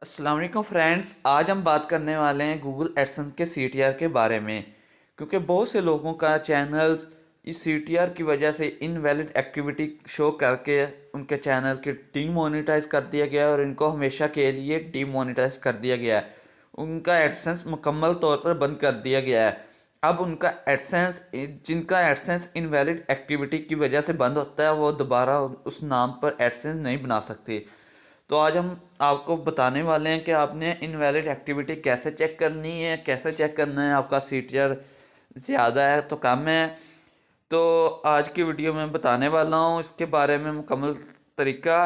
अस्सलाम वालेकुम फ्रेंड्स। आज हम बात करने वाले हैं गूगल एडसेंस के सीटीआर के बारे में, क्योंकि बहुत से लोगों का चैनल इस सीटीआर की वजह से इनवैलिड एक्टिविटी शो करके उनके चैनल के डीमोनेटाइज कर दिया गया है और इनको हमेशा के लिए डीमोनेटाइज कर दिया गया है। उनका एडसेंस मुकम्मल तौर पर बंद कर दिया गया है। अब उनका एडसेंस, जिनका एडसेंस इनवैलिड एक्टिविटी की वजह से बंद होता है, वो दोबारा उस नाम पर एडसेंस नहीं बना सकते। तो आज हम आपको बताने वाले हैं कि आपने इनवैलिड एक्टिविटी कैसे चेक करनी है, कैसे चेक करना है आपका सीटीआर ज़्यादा है तो कम है। तो आज की वीडियो में बताने वाला हूँ इसके बारे में मुकम्मल तरीका।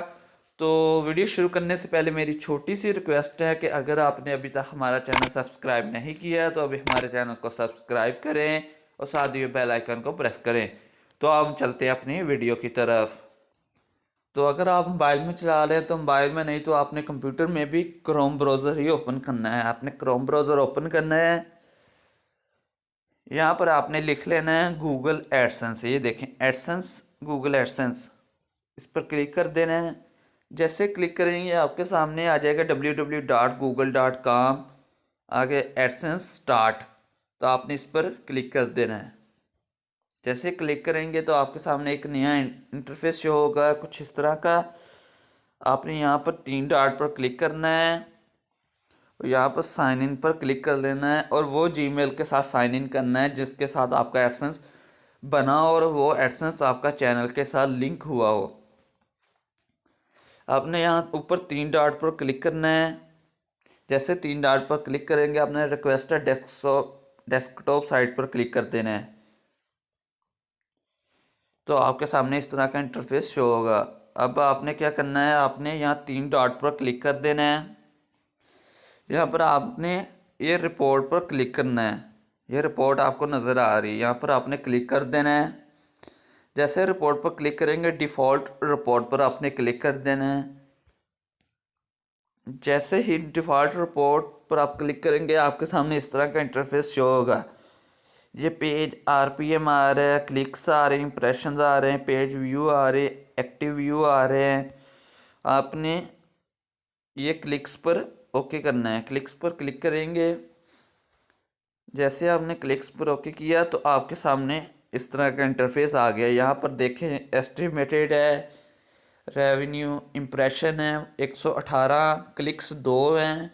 तो वीडियो शुरू करने से पहले मेरी छोटी सी रिक्वेस्ट है कि अगर आपने अभी तक हमारा चैनल सब्सक्राइब नहीं किया है तो अभी हमारे चैनल को सब्सक्राइब करें और साथ ही बेल आइकन को प्रेस करें। तो अब हम चलते हैं अपनी वीडियो की तरफ। तो अगर आप मोबाइल में चला रहे हैं तो मोबाइल में, नहीं तो आपने कंप्यूटर में भी क्रोम ब्राउज़र ही ओपन करना है। आपने क्रोम ब्राउज़र ओपन करना है, यहाँ पर आपने लिख लेना है गूगल एडसेंस। ये देखें एडसेंस, गूगल एडसेंस, इस पर क्लिक कर देना है। जैसे क्लिक करेंगे आपके सामने आ जाएगा www.google.com, आगे एडसेंस स्टार्ट। तो आपने इस पर क्लिक कर देना है। जैसे क्लिक करेंगे तो आपके सामने एक नया इंटरफेस शो होगा कुछ इस तरह का। आपने यहाँ पर 3 डॉट पर क्लिक करना है और यहाँ पर साइन इन पर क्लिक कर लेना है और वो जीमेल के साथ साइन इन करना है जिसके साथ आपका एडसेंस बना और वो एडसेंस आपका चैनल के साथ लिंक हुआ हो। आपने यहाँ ऊपर 3 डॉट पर क्लिक करना है। जैसे 3 डॉट पर क्लिक करेंगे आपने रिक्वेस्टेड डेस्कटॉप साइट पर क्लिक कर देना है। तो आपके सामने इस तरह का इंटरफेस शो होगा। अब आपने क्या करना है, आपने यहाँ 3 डॉट पर क्लिक कर देना है। यहाँ पर आपने ये रिपोर्ट पर क्लिक करना है। ये रिपोर्ट आपको नज़र आ रही है, यहाँ पर आपने क्लिक कर देना है। जैसे रिपोर्ट पर क्लिक करेंगे डिफ़ॉल्ट रिपोर्ट पर आपने क्लिक कर देना है। जैसे ही डिफ़ॉल्ट रिपोर्ट पर आप क्लिक करेंगे आपके सामने इस तरह का इंटरफेस शो होगा। ये पेज आरपीएम आ रहा है, क्लिक्स आ रहे हैं, इंप्रेशंस आ रहे हैं, पेज व्यू आ रहे, एक्टिव व्यू आ रहे हैं। आपने ये क्लिक्स पर ओके करना है। क्लिक्स पर क्लिक करेंगे। जैसे आपने क्लिक्स पर ओके किया तो आपके सामने इस तरह का इंटरफेस आ गया। यहाँ पर देखें एस्टिमेटेड है, रेवेन्यू इम्प्रेशन है 118, क्लिक्स 2 हैं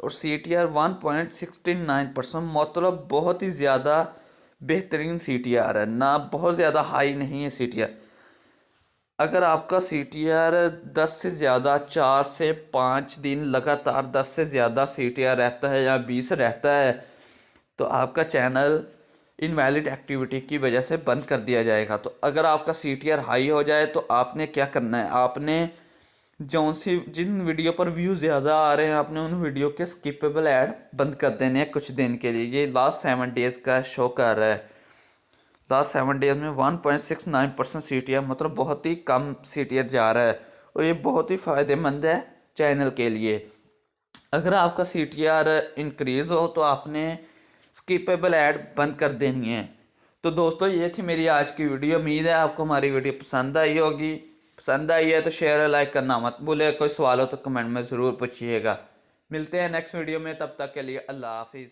और CTR 1.69%, मतलब बहुत ही ज़्यादा बेहतरीन CTR है ना, बहुत ज़्यादा हाई नहीं है CTR। अगर आपका CTR 10 से ज़्यादा 4 से 5 दिन लगातार 10 से ज़्यादा CTR रहता है या 20 रहता है तो आपका चैनल इनवैलिड एक्टिविटी की वजह से बंद कर दिया जाएगा। तो अगर आपका CTR हाई हो जाए तो आपने क्या करना है, आपने जिन वीडियो पर व्यू ज़्यादा आ रहे हैं आपने उन वीडियो के स्किपेबल ऐड बंद कर देने हैं कुछ दिन के लिए। ये लास्ट 7 डेज़ का शो कर रहा है। लास्ट 7 डेज़ में 1.69% CTR, मतलब बहुत ही कम CTR जा रहा है और ये बहुत ही फ़ायदेमंद है चैनल के लिए। अगर आपका CTR इंक्रीज़ हो तो आपने स्किपेबल ऐड बंद कर देनी है। तो दोस्तों ये थी मेरी आज की वीडियो। उम्मीद है आपको हमारी वीडियो पसंद आई होगी। पसंद आई है तो शेयर और लाइक करना मत भूलिए। कोई सवाल हो तो कमेंट में ज़रूर पूछिएगा। मिलते हैं नेक्स्ट वीडियो में, तब तक के लिए अल्लाह हाफिज़।